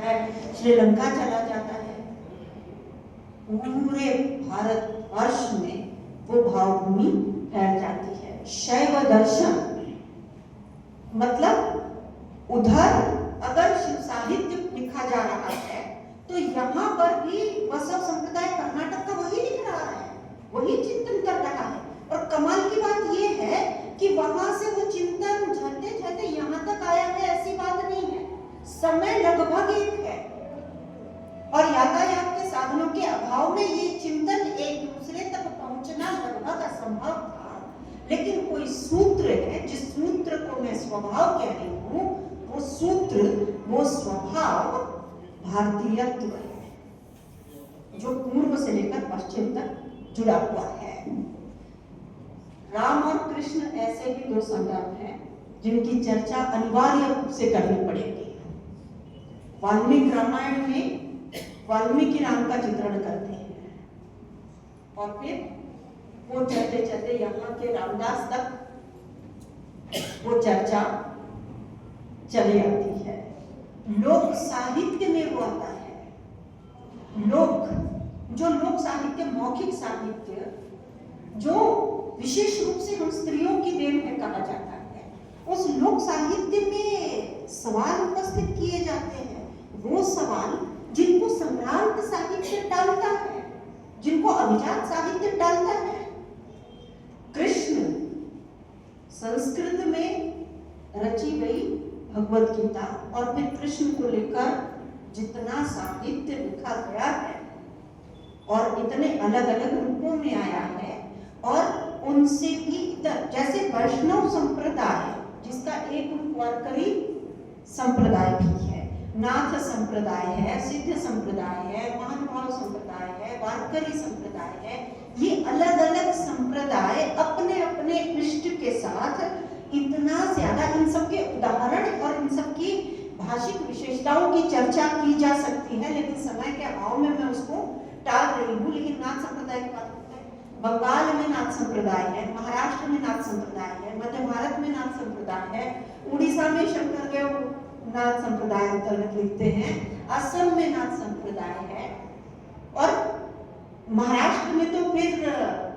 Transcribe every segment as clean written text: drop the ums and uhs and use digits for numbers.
है, श्रीलंका चला जाता है, पूरे भारतवर्ष में वो भावभूमि फैल जाती है। शैव दर्शन मतलब उधर अगर शिव साहित्य लिखा जा रहा है तो यहाँ पर भी बसव संप्रदाय कर्नाटक का वही लिख रहा है, वही चिंतन कर रहा है। और कमाल की बात ये है कि वहां से वो चिंतन झलते झलते यहाँ तक आया है, ऐसी बात नहीं है। समय लगभग एक है और यातायात के साधनों के अभाव में ये चिंतन एक दूसरे तक पहुंचना लगभग असंभव था। लेकिन कोई सूत्र है, जिस सूत्र को मैं स्वभाव कह रही हूँ, वो सूत्र, वो स्वभाव भारतीयत्व है, जो पूर्व से लेकर पश्चिम तक जुड़ा हुआ है। राम और कृष्ण ऐसे ही दो संदर्भ हैं जिनकी चर्चा अनिवार्य रूप से करनी पड़ेगी। वाल्मीकि रामायण में वाल्मीकि राम का चित्रण करते हैं और फिर वो चलते चलते यहाँ के रामदास तक वो चर्चा चली आती है। लोक साहित्य में वो आता है। लोक साहित्य, मौखिक साहित्य, जो विशेष रूप से हम स्त्रियों की देन है कहा जाता है, उस लोक साहित्य में सवाल उपस्थित किए जाते हैं। वो सवाल जिनको सम्रांत साहित्य टालता है, जिनको अभिजात साहित्य टालता है। कृष्ण संस्कृत में रची गई भगवत गीता और फिर कृष्ण को लेकर जितना साहित्य लिखा गया है और इतने अलग अलग रूपों में आया है, और उनसे भी जैसे वैष्णव संप्रदाय, जिसका एक रूप वारकरी संप्रदाय भी है, नाथ संप्रदाय है, सिद्ध संप्रदाय है, महानुभाव संप्रदाय है, वारकरी संप्रदाय है। ये अलग अलग संप्रदाय अपने अपने इष्ट के साथ इतना ज्यादा, इन सबके उदाहरण और इन सबकी भाषिक विशेषताओं की चर्चा की जा सकती है, लेकिन समय के अभाव में मैं उसको टाल रही हूँ। लेकिन नाथ संप्रदाय की बात करते हैं, बंगाल में नाथ संप्रदाय है, महाराष्ट्र में नाथ संप्रदाय है, मध्य भारत में नाथ संप्रदाय है, उड़ीसा में शंकरदेव नाथ संप्रदाय अंतर्गत लिखते हैं, असम में नाथ संप्रदाय है, और महाराष्ट्र में तो फिर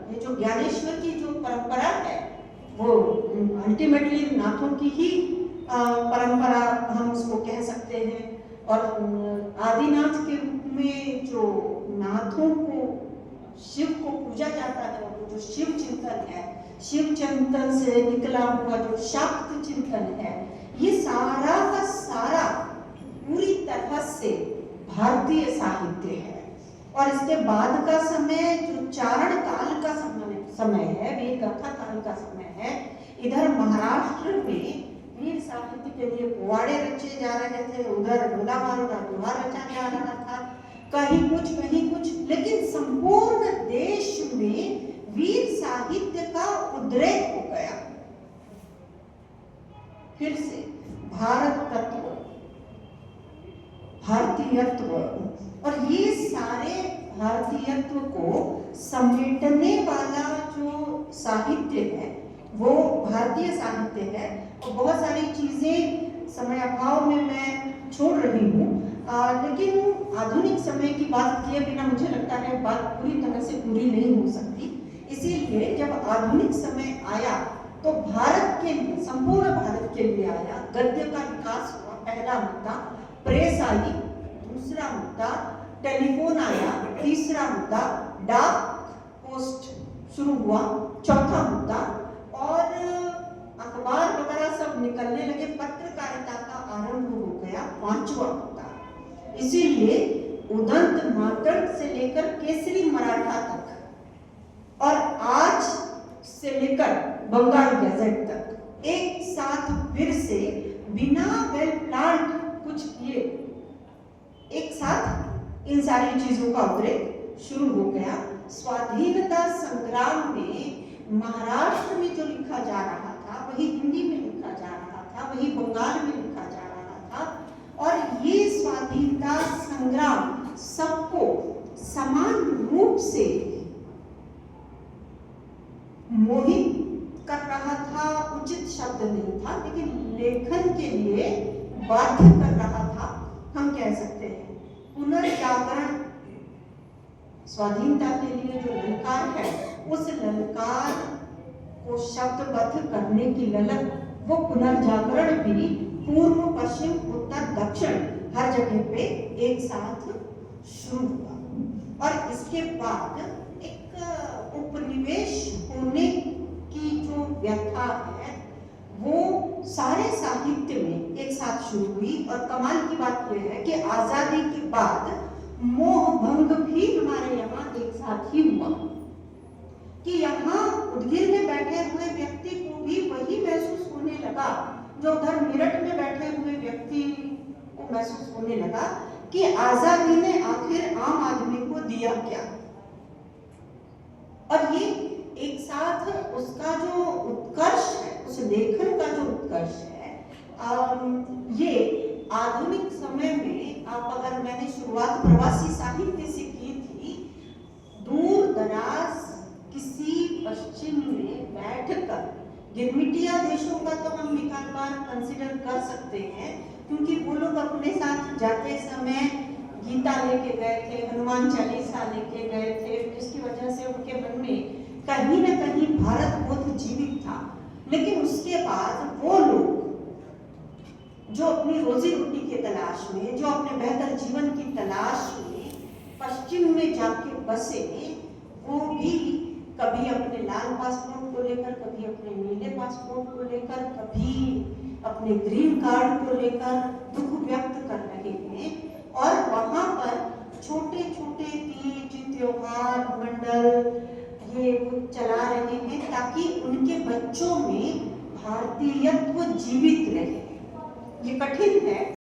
ये जो ज्ञानेश्वर की जो परंपरा है वो अल्टीमेटली नाथों की ही परंपरा हम उसको कह सकते हैं। और आदिनाथ के रूप में जो नाथों को, शिव को पूजा जाता है, वो जो शिव चिंतन है, शिव चिंतन से निकला हुआ जो शाक्त चिंतन है, ये सारा का सारा पूरी तरह से भारतीय साहित्य है। और इसके बाद का समय जो चारण काल का समय है, वीर गाथा काल का समय है, इधर महाराष्ट्र में वीर साहित्य के लिए पोवाड़े रचे जा रहे थे, उधर ढोला मारो का त्योहार रचा जा रहा था, कहीं कुछ, लेकिन संपूर्ण देश में वीर साहित्य का उद्रेक हो गया। फिर से भारत तत्व, भारतीयत्व, और ये सारे भारतीयत्व को समेटने वाला जो साहित्य है वो भारतीय साहित्य है। और बहुत सारी चीजें समय अभाव में मैं छोड़ रही हूँ, लेकिन आधुनिक समय की बात किए बिना मुझे लगता है बात पूरी तरह से पूरी नहीं हो सकती। इसीलिए जब आधुनिक समय आया तो भारत के लिए, संपूर्ण भारत के लिए आया, गद्य का विकास हुआ, पहला मुद्दा, प्रेस आई, दूसरा मुद्दा टेलीफोन आया, तीसरा मुद्दा डाक पोस्ट शुरू हुआ, चौथा मुद्दा, और अखबार वगैरह सब निकलने लगे, पत्रकारिता का आरंभ हो गया, पांचवा मुद्दा। इसीलिए उदंत मार्तंड से लेकर केसरी मराठा तक और आज से लेकर बंगाल गैजेट तक एक साथ फिर से बिना वेल प्लान्ड कुछ किए एक साथ इन सारी चीजों का उद्रेक शुरू हो गया। स्वाधीनता संग्राम में महाराष्ट्र में जो लिखा जा रहा था वही हिंदी में लिखा जा रहा था, वही बंगाल में लिखा जा रहा था, और ये स्वाधीनता संग्राम सबको समान रूप से मोहित कर रहा था, उचित शब्द नहीं था, लेकिन लेखन के लिए बाध्य कर रहा था। हम हम कह सकते हैं पुनर्जागरण, स्वाधीनता के लिए जो ललकार है, उस ललकार को शब्दबद्ध करने की ललक, वो पुनर्जागरण भी पूर्व पश्चिम उत्तर दक्षिण हर जगह पे एक साथ शुरू हुआ। और इसके बाद एक उपनिवेश होने की जो व्यथा है वो सारे साहित्य में एक साथ शुरू हुई। और कमाल की बात यह है कि आजादी के बाद मोह भंग भी हमारे यहाँ एक साथ ही हुआ कि यहाँ उदगिर में बैठे हुए व्यक्ति को भी वही महसूस होने लगा जो उधर मेरठ में बैठे हुए व्यक्ति को महसूस होने लगा कि आजादी ने आखिर आम आदमी को दिया क्या। और ये एक साथ उसका जो उत्कर्ष है, उस लेखन का जो उत्कर्ष है, ये आधुनिक समय में आप अगर, मैंने शुरुआत प्रवासी साहित्य से की थी, दूर दराज किसी पश्चिम में बैठकर, गिरमिटिया देशों का तो हम एक बार कंसिडर कर सकते हैं क्योंकि वो लोग अपने साथ जाते समय गीता लेके गए थे, हनुमान चालीसा लेके गए थे, जिसकी वजह से उनके मन में कहीं न कहीं भारत बोध जीवित था। लेकिन उसके बाद वो लोग जो अपनी रोजी रोटी की तलाश में, जो अपने बेहतर जीवन की तलाश में पश्चिम में जाके बसे, वो भी कभी अपने लाल पासपोर्ट को लेकर, कभी अपने नीले पासपोर्ट को लेकर, कभी अपने ग्रीन कार्ड को लेकर दुख व्यक्त कर रहे हैं। और वहां पर छोटे छोटे तीज, त्योहार, मंडल ये चला रहे हैं ताकि उनके बच्चों में भारतीयत्व जीवित रहे। ये कठिन है।